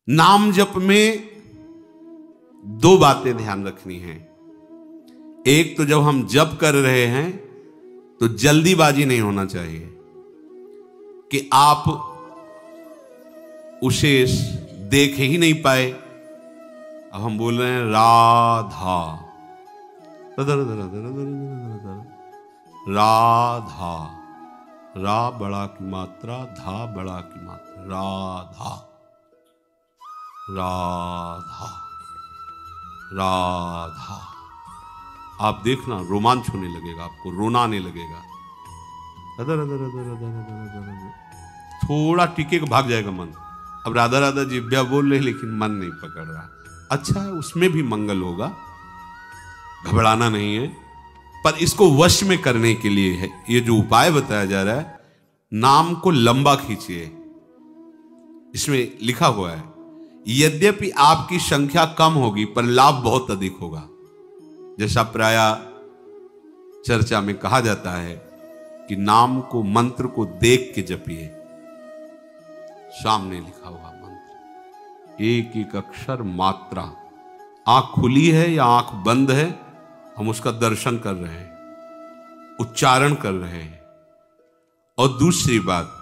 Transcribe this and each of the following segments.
नाम जप में दो बातें ध्यान रखनी है। एक तो जब हम जप कर रहे हैं तो जल्दीबाजी नहीं होना चाहिए कि आप उसे देख ही नहीं पाए। अब हम बोल रहे हैं राधा राधा, रा बड़ा की मात्रा, धा बड़ा की मात्रा, राधा राधा राधा। आप देखना रोमांच होने लगेगा, आपको रोना आने लगेगा। Other other other other other other, थोड़ा टिके भाग जाएगा मन। अब राधा राधा जिब्या बोल रहे लेकिन मन नहीं पकड़ रहा। अच्छा है, उसमें भी मंगल होगा, घबराना नहीं है। पर इसको वश में करने के लिए है ये जो उपाय बताया जा रहा है, नाम को लंबा खींचिए। इसमें लिखा हुआ है यद्यपि आपकी संख्या कम होगी पर लाभ बहुत अधिक होगा। जैसा प्राय चर्चा में कहा जाता है कि नाम को, मंत्र को देख के जपिए। सामने लिखा हुआ मंत्र, एक एक अक्षर मात्रा, आंख खुली है या आंख बंद है, हम उसका दर्शन कर रहे हैं, उच्चारण कर रहे हैं। और दूसरी बात,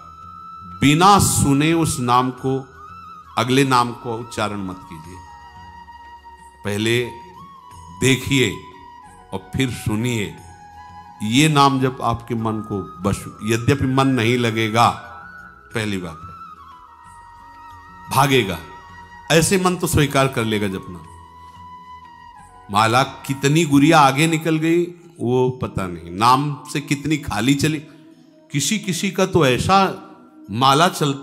बिना सुने उस नाम को, अगले नाम को उच्चारण मत कीजिए। पहले देखिए और फिर सुनिए। ये नाम जब आपके मन को बस, यद्यपि मन नहीं लगेगा, पहली बात है, भागेगा। ऐसे मन तो स्वीकार कर लेगा जपना। माला कितनी गुड़िया आगे निकल गई वो पता नहीं, नाम से कितनी खाली चली। किसी किसी का तो ऐसा माला चल,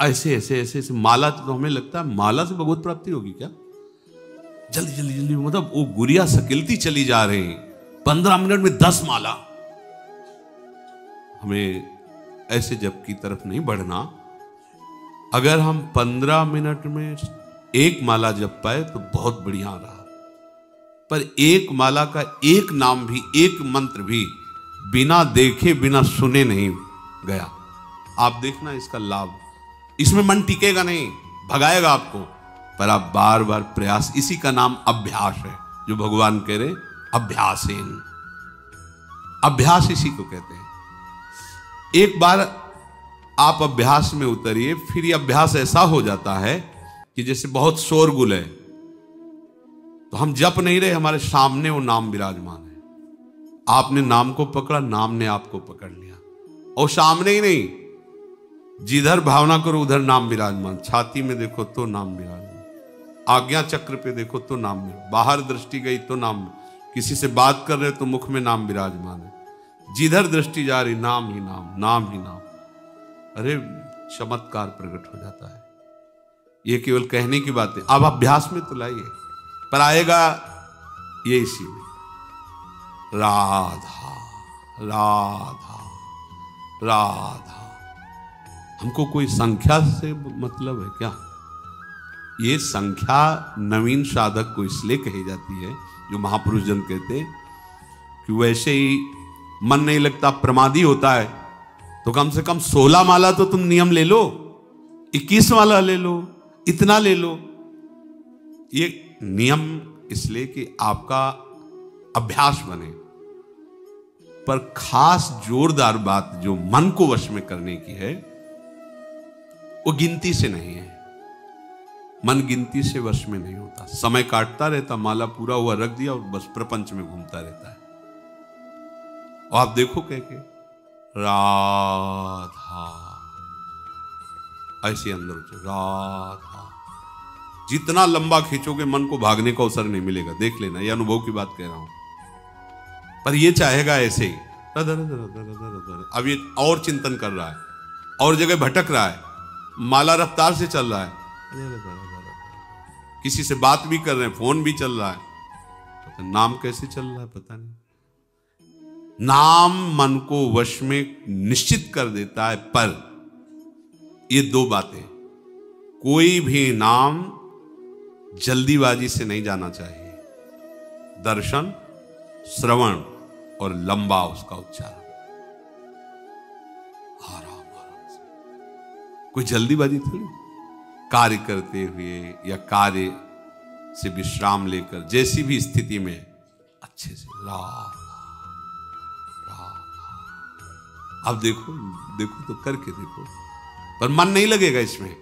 ऐसे ऐसे ऐसे ऐसे माला, तो हमें लगता है माला से भगवत प्राप्ति होगी क्या। जल्दी जल्दी जल्दी, मतलब वो गुड़िया सकिलती चली जा रही है, 15 मिनट में 10 माला। हमें ऐसे जप की तरफ नहीं बढ़ना। अगर हम 15 मिनट में एक माला जप पाए तो बहुत बढ़िया रहा। पर एक माला का एक नाम भी, एक मंत्र भी बिना देखे बिना सुने नहीं गया। आप देखना इसका लाभ, इसमें मन टिकेगा नहीं, भगाएगा आपको। पर आप बार बार प्रयास, इसी का नाम अभ्यास है, जो भगवान कह रहे अभ्यासेन। अभ्यास इसी को कहते हैं। एक बार आप अभ्यास में उतरिए, फिर ये अभ्यास ऐसा हो जाता है कि जैसे बहुत शोरगुल है तो हम जप नहीं रहे, हमारे सामने वो नाम विराजमान है। आपने नाम को पकड़ा, नाम ने आपको पकड़ लिया। और सामने ही नहीं, जिधर भावना करो उधर नाम विराजमान। छाती में देखो तो नाम विराजमान, आज्ञा चक्र पे देखो तो नाम विराजमान, बाहर दृष्टि गई तो नाम, किसी से बात कर रहे तो मुख में नाम विराजमान है। जिधर दृष्टि जा रही नाम ही नाम, नाम ही नाम। अरे चमत्कार प्रकट हो जाता है। ये केवल कहने की बात है, अब अभ्यास में तो लाइए, पर आएगा ये इसी में। राधा राधा राधा। हमको कोई संख्या से मतलब है क्या? ये संख्या नवीन साधक को इसलिए कही जाती है, जो महापुरुष जन कहते हैं कि वैसे ही मन नहीं लगता, प्रमादी होता है, तो कम से कम 16 माला तो तुम नियम ले लो, 21 माला ले लो, इतना ले लो। ये नियम इसलिए कि आपका अभ्यास बने। पर खास जोरदार बात जो मन को वश में करने की है, वो गिनती से नहीं है। मन गिनती से वश में नहीं होता। समय काटता रहता, माला पूरा हुआ रख दिया और बस प्रपंच में घूमता रहता है। और आप देखो कह के राधा, ऐसे अंदर उठे राधा। जितना लंबा खींचोगे मन को भागने का अवसर नहीं मिलेगा। देख लेना, ये अनुभव की बात कह रहा हूं। पर ये चाहेगा ऐसे ही। अब ये और चिंतन कर रहा है, और जगह भटक रहा है, माला रफ्तार से चल रहा है, किसी से बात भी कर रहे हैं, फोन भी चल रहा है, नाम कैसे चल रहा है पता नहीं। नाम मन को वश में निश्चित कर देता है। पर ये दो बातें, कोई भी नाम जल्दीबाजी से नहीं जाना चाहिए। दर्शन, श्रवण और लंबा उसका उच्चारण, आराम आराम से। कोई जल्दीबाजी थोड़ी। कार्य करते हुए या कार्य से विश्राम लेकर जैसी भी स्थिति में अच्छे से राम राम। अब देखो देखो तो करके देखो, पर मन नहीं लगेगा इसमें,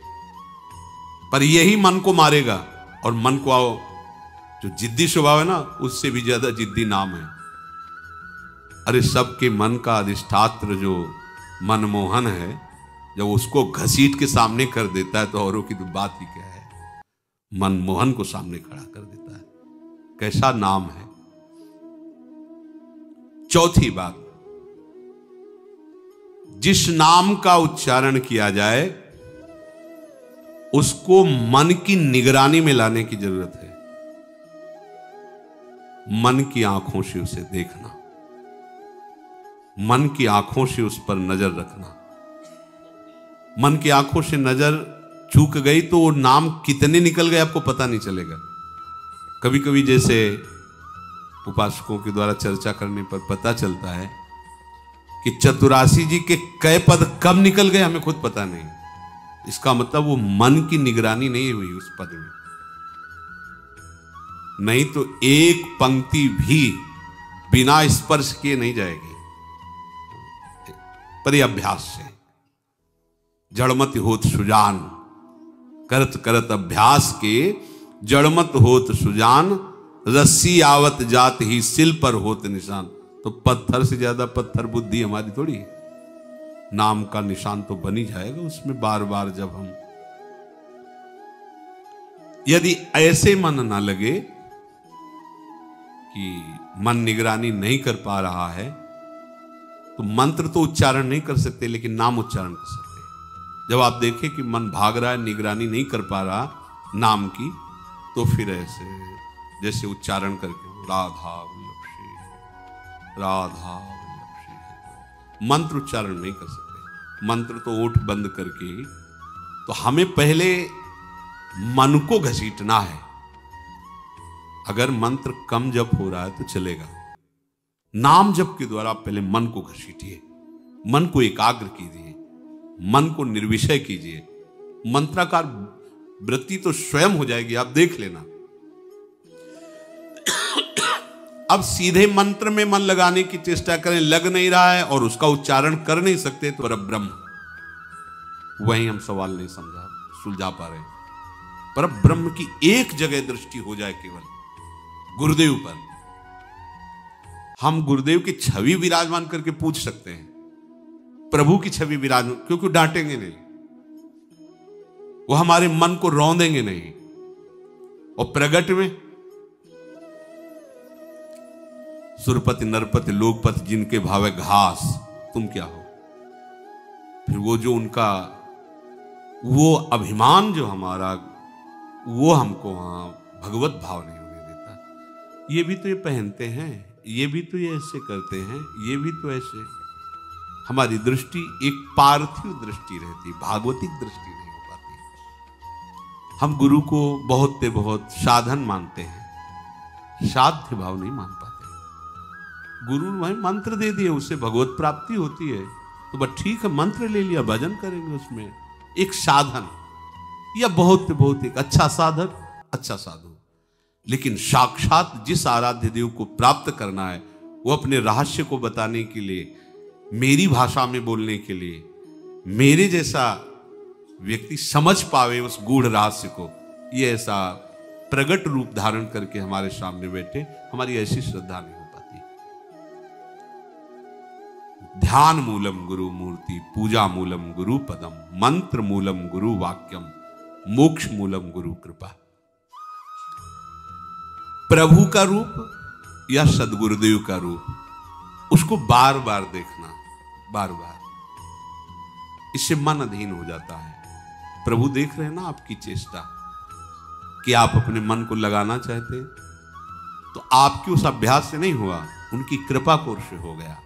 पर यही मन को मारेगा। और मन को आओ जो जिद्दी स्वभाव है ना, उससे भी ज्यादा जिद्दी नाम है। अरे सबके मन का अधिष्ठात्र जो मनमोहन है, जब उसको घसीट के सामने कर देता है तो औरों की तो बात ही क्या है, मनमोहन को सामने खड़ा कर देता है। कैसा नाम है। चौथी बात, जिस नाम का उच्चारण किया जाए उसको मन की निगरानी में लाने की जरूरत है। मन की आंखों से उसे देखना, मन की आंखों से उस पर नजर रखना। मन की आंखों से नजर चूक गई तो वो नाम कितने निकल गए आपको पता नहीं चलेगा। कभी कभी जैसे उपासकों के द्वारा चर्चा करने पर पता चलता है कि चतुरासी जी के कई पद कब निकल गए हमें खुद पता नहीं। इसका मतलब वो मन की निगरानी नहीं हुई उस पद में, नहीं तो एक पंक्ति भी बिना स्पर्श किए नहीं जाएगी। पर यह अभ्यास से जड़मत होत सुजान, करत करत अभ्यास के जड़मत होत सुजान, रस्सी आवत जात ही सिल पर होत निशान। तो पत्थर से ज्यादा पत्थर बुद्धि हमारी थोड़ी है। नाम का निशान तो बन ही जाएगा उसमें बार बार जब हम, यदि ऐसे मन ना लगे कि मन निगरानी नहीं कर पा रहा है, तो मंत्र तो उच्चारण नहीं कर सकते लेकिन नाम उच्चारण कर सकते। जब आप देखें कि मन भाग रहा है, निगरानी नहीं कर पा रहा नाम की, तो फिर ऐसे जैसे उच्चारण करके राधा वल्लभ श्री, राधा वल्लभ श्री, मंत्र उच्चारण नहीं कर सकते। मंत्र तो ओठ बंद करके, तो हमें पहले मन को घसीटना है। अगर मंत्र कम जप हो रहा है तो चलेगा, नाम जप के द्वारा पहले मन को घसीटिए, मन को एकाग्र कीजिए, मन को निर्विषय कीजिए। मंत्राकार वृत्ति तो स्वयं हो जाएगी, आप देख लेना। अब सीधे मंत्र में मन लगाने की चेष्टा करें, लग नहीं रहा है और उसका उच्चारण कर नहीं सकते, तो परब्रह्म, वहीं हम सवाल नहीं सुलझा पा रहे। परब्रह्म की एक जगह दृष्टि हो जाए केवल गुरुदेव पर, हम गुरुदेव की छवि विराजमान करके पूछ सकते हैं, प्रभु की छवि विराजमान, क्योंकि डांटेंगे नहीं, वो हमारे मन को रौंदेंगे नहीं। और प्रगट में सुरपति नरपति लोकपति जिनके भावे घास, तुम क्या हो। फिर वो जो उनका वो अभिमान जो हमारा, वो हमको वहां भगवत भाव नहीं होने देता। ये भी तो ये पहनते हैं, ये भी तो ये ऐसे करते हैं, ये भी तो ऐसे। हमारी दृष्टि एक पार्थिव दृष्टि रहती, भागवतिक दृष्टि नहीं हो पाती। हम गुरु को बहुत साधन मानते हैं, साध्य भाव नहीं मान पाते। गुरु भाई मंत्र दे दिए, उससे भगवत प्राप्ति होती है, तो बस ठीक है, मंत्र ले लिया, भजन करेंगे, उसमें एक साधन या बहुत एक अच्छा साधक, अच्छा साधु। लेकिन साक्षात जिस आराध्य देव को प्राप्त करना है, वो अपने रहस्य को बताने के लिए, मेरी भाषा में बोलने के लिए, मेरे जैसा व्यक्ति समझ पावे उस गूढ़ रहस्य को, ये ऐसा प्रगट रूप धारण करके हमारे सामने बैठे, हमारी ऐसी श्रद्धा नहीं हो पाती। ध्यान मूलम गुरु मूर्ति, पूजा मूलम गुरु पदम, मंत्र मूलम गुरु वाक्यम, मोक्ष मूलम गुरु कृपा। प्रभु का रूप या सदगुरुदेव का रूप, उसको बार बार देखना, बार बार, इससे मन अधीन हो जाता है। प्रभु देख रहे हैं ना आपकी चेष्टा, कि आप अपने मन को लगाना चाहते, तो आपके उस अभ्यास से नहीं हुआ, उनकी कृपा कोर से हो गया।